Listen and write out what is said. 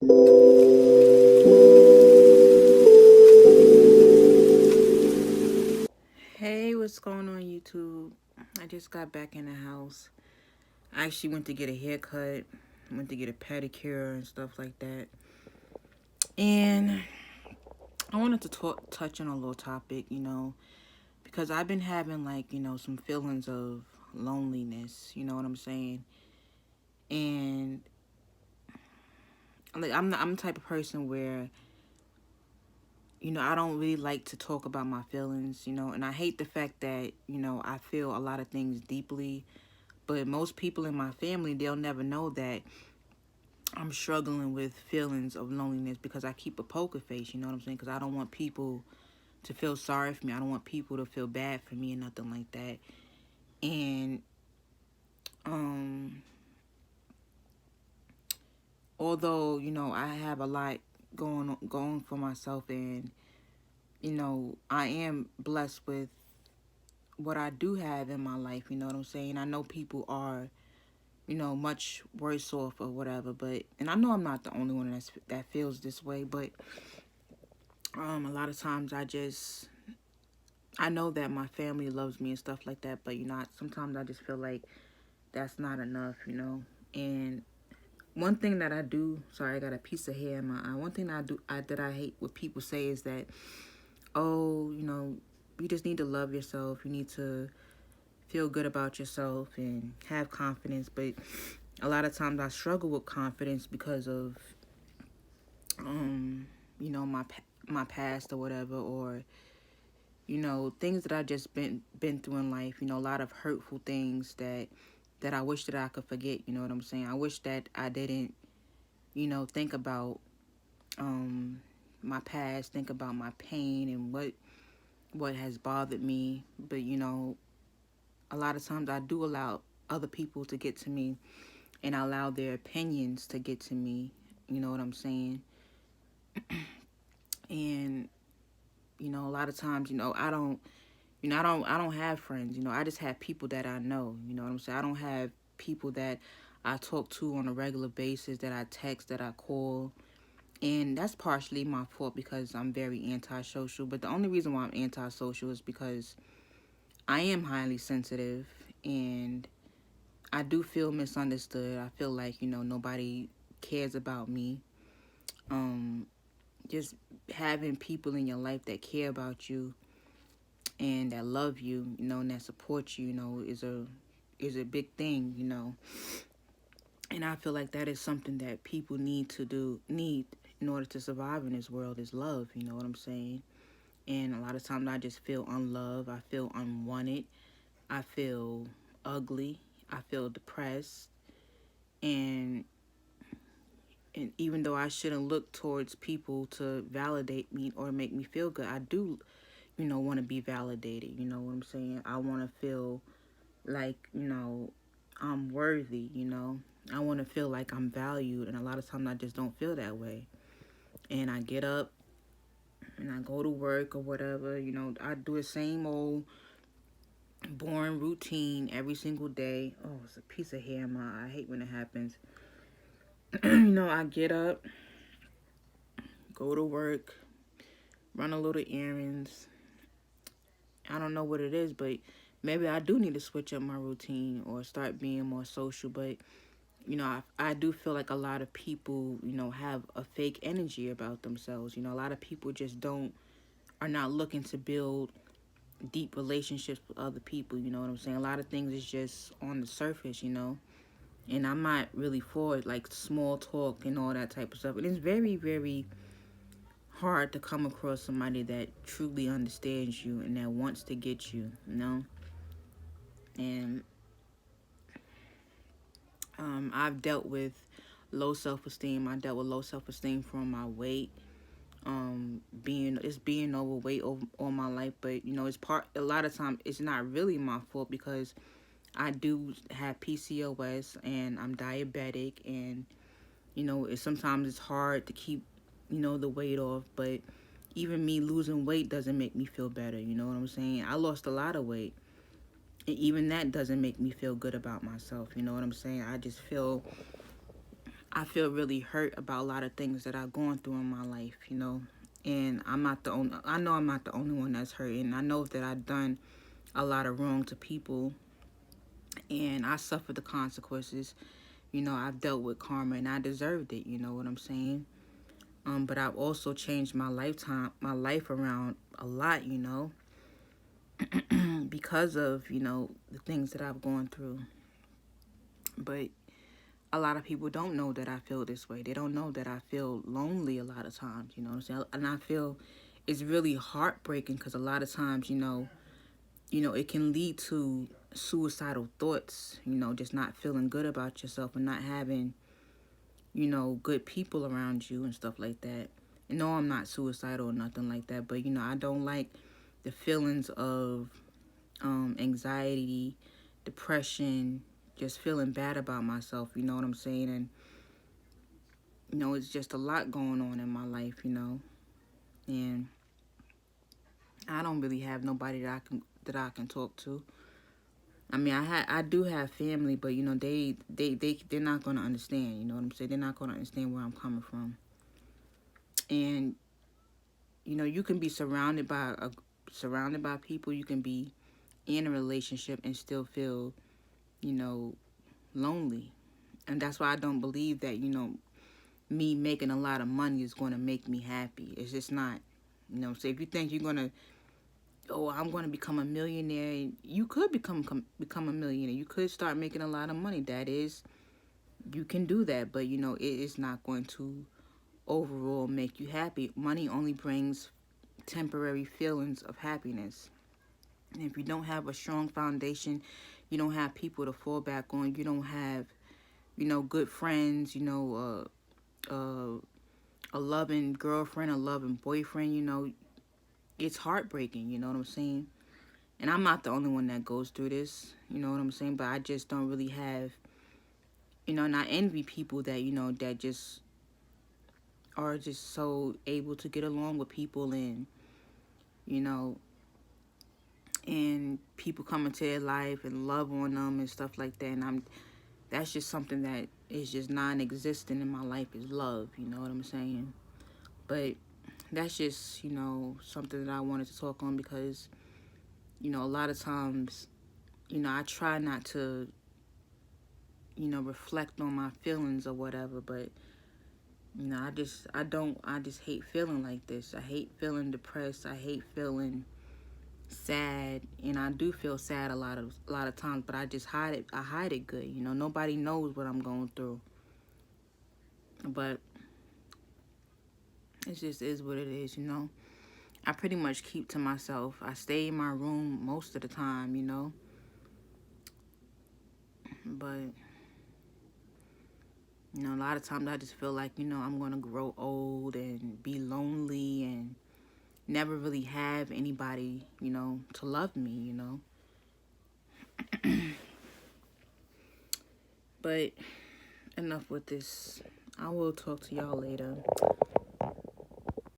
Hey, what's going on YouTube? I just got back in the house. I actually went to get a haircut, went to get a pedicure and stuff like that. And I wanted to touch on a little topic, because I've been having some feelings of loneliness, you know what I'm saying? And like I'm the type of person where I don't really like to talk about my feelings, and I hate the fact that, I feel a lot of things deeply. But most people in my family, they'll never know that I'm struggling with feelings of loneliness because I keep a poker face, you know what I'm saying? Because I don't want people to feel sorry for me. I don't want people to feel bad for me and nothing like that. And um, although, I have a lot going for myself, and, I am blessed with what I do have in my life, you know what I'm saying? I know people are much worse off or whatever. But and I know I'm not the only one that feels this way. But a lot of times I know that my family loves me and stuff like that. But sometimes I just feel like that's not enough, And one thing that I do, sorry, I got a piece of hair in my eye. One thing that I hate what people say is that, oh, you just need to love yourself. You need to feel good about yourself and have confidence. But a lot of times I struggle with confidence because of um my past or whatever, or things that I just been through in life, a lot of hurtful things that I wish that I could forget, you know what I'm saying? I wish that I didn't think about my past, think about my pain and what has bothered me. But a lot of times I do allow other people to get to me, and I allow their opinions to get to me, you know what I'm saying? And a lot of times, I don't have friends. I just have people that I know. You know what I'm saying? I don't have people that I talk to on a regular basis, that I text, that I call. And that's partially my fault because I'm very antisocial. But the only reason why I'm antisocial is because I am highly sensitive, and I do feel misunderstood. I feel like, nobody cares about me. Um, just having people in your life that care about you and that love you, and that support you, is a big thing, And I feel like that is something that people need in order to survive in this world, is love, you know what I'm saying? And a lot of times I just feel unloved, I feel unwanted, I feel ugly, I feel depressed, and even though I shouldn't look towards people to validate me or make me feel good, I do, want to be validated, you know what I'm saying? I want to feel like, I'm worthy, I want to feel like I'm valued, and a lot of times I just don't feel that way. And I get up and I go to work or whatever, I do the same old boring routine every single day. Oh, it's a piece of hair in my eye. I hate when it happens. I get up, go to work, run a little errands. I don't know what it is, but maybe I do need to switch up my routine or start being more social. But I do feel like a lot of people, have a fake energy about themselves. A lot of people just are not looking to build deep relationships with other people. You know what I'm saying? A lot of things is just on the surface, And I'm not really for it, like small talk and all that type of stuff. And it's very, very hard to come across somebody that truly understands you and that wants to get you. And I've dealt with low self-esteem. I dealt with low self-esteem from my weight, being overweight all my life. But it's a lot of time it's not really my fault because I do have PCOS and I'm diabetic, and sometimes it's hard to keep the weight off. But even me losing weight doesn't make me feel better, you know what I'm saying? I lost a lot of weight, and even that doesn't make me feel good about myself, you know what I'm saying? I just feel I feel really hurt about a lot of things that I've gone through in my life, you know. And I'm not the only, I know I'm not the only one that's hurting. I know that I've done a lot of wrong to people and I suffered the consequences. You know, I've dealt with karma and I deserved it, you know what I'm saying? But I've also changed my life around a lot, you know, because of, you know, the things that I've gone through. But a lot of people don't know that I feel this way. They don't know that I feel lonely a lot of times, you know what I'm saying? And I feel it's really heartbreaking because a lot of times, it can lead to suicidal thoughts, you know, just not feeling good about yourself and not having, you know, good people around you and stuff like that. And no, I'm not suicidal or nothing like that, but, you know, I don't like the feelings of anxiety, depression, just feeling bad about myself, you know what I'm saying? And, you know, it's just a lot going on in my life, you know, and I don't really have nobody that I can talk to. I mean, I do have family, but you know, they're not gonna understand. You know what I'm saying? They're not gonna understand where I'm coming from. And you know, you can be surrounded by people. You can be in a relationship and still feel, you know, lonely. And that's why I don't believe that, you know, me making a lot of money is going to make me happy. It's just not. You know, so if you think you're gonna, oh, I'm going to become a millionaire, you could become a millionaire. You could start making a lot of money. That is, you can do that, but you know, it is not going to overall make you happy. Money only brings temporary feelings of happiness. And if you don't have a strong foundation, you don't have people to fall back on, you don't have, you know, good friends, you know, a loving girlfriend, a loving boyfriend, you know, it's heartbreaking, you know what I'm saying? And I'm not the only one that goes through this, you know what I'm saying? But I just don't really have, you know, and I envy people that, you know, that just are just so able to get along with people and, you know, and people come into their life and love on them and stuff like that. And that's just something that is just non-existent in my life is love, you know what I'm saying? But that's just, you know, something that I wanted to talk on because, you know, a lot of times, you know, I try not to, you know, reflect on my feelings or whatever, but, you know, I just hate feeling like this. I hate feeling depressed. I hate feeling sad, and I do feel sad a lot of times, but I just hide it. I hide it good, you know. Nobody knows what I'm going through, but it just is what it is, you know. I pretty much keep to myself. I stay in my room most of the time, you know, but you know, a lot of times I just feel like, you know, I'm gonna grow old and be lonely and never really have anybody, you know, to love me, you know. But enough with this. I will talk to y'all later.